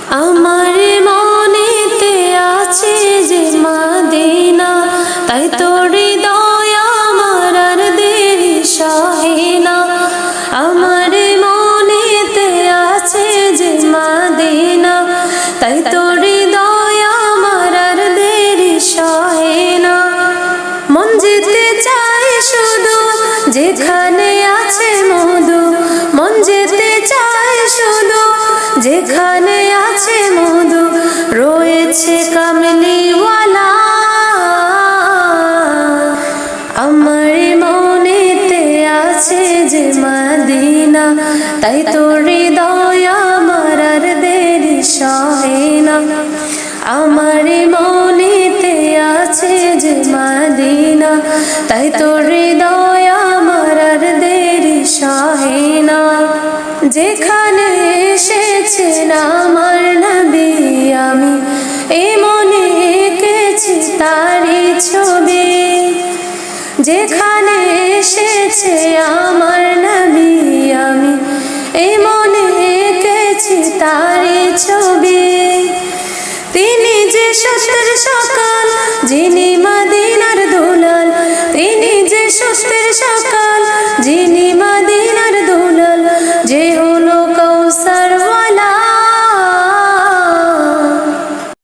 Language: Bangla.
আমার মনেতে আছে যে মদিনা, তাই তো হৃদয় আমার আর দেরি সহে না। আমার মনেতে আছে যে মদিনা, তাই তো হৃদয় আমার আর দেরি সহে না। মন যেতে চায় শুধু যেখানে আছে মধু, মন যেতে চায় শুধু যেখানে আছে মধু, রয়েছে কামলিওয়ালা। আমার মনেতে আছে যে মদিনা, তাই তো হৃদয় আমার আর দেরি সহে না। আমার মনেতে আছে যে মদিনা, তাই তো হৃদয় আমার আর দেরি সহে না। যেখানে এসেছেন আমার নবী, আমি এই মনে এঁকেছি তারই ছবি। যেখানে এসেছে আমার নবী, আমি এই মনে এঁকেছি তারই ছবি। তিনি যে সত্যের সকাল, যিনি মদিনার দুলাল, তিনি যে সত্যের সকাল,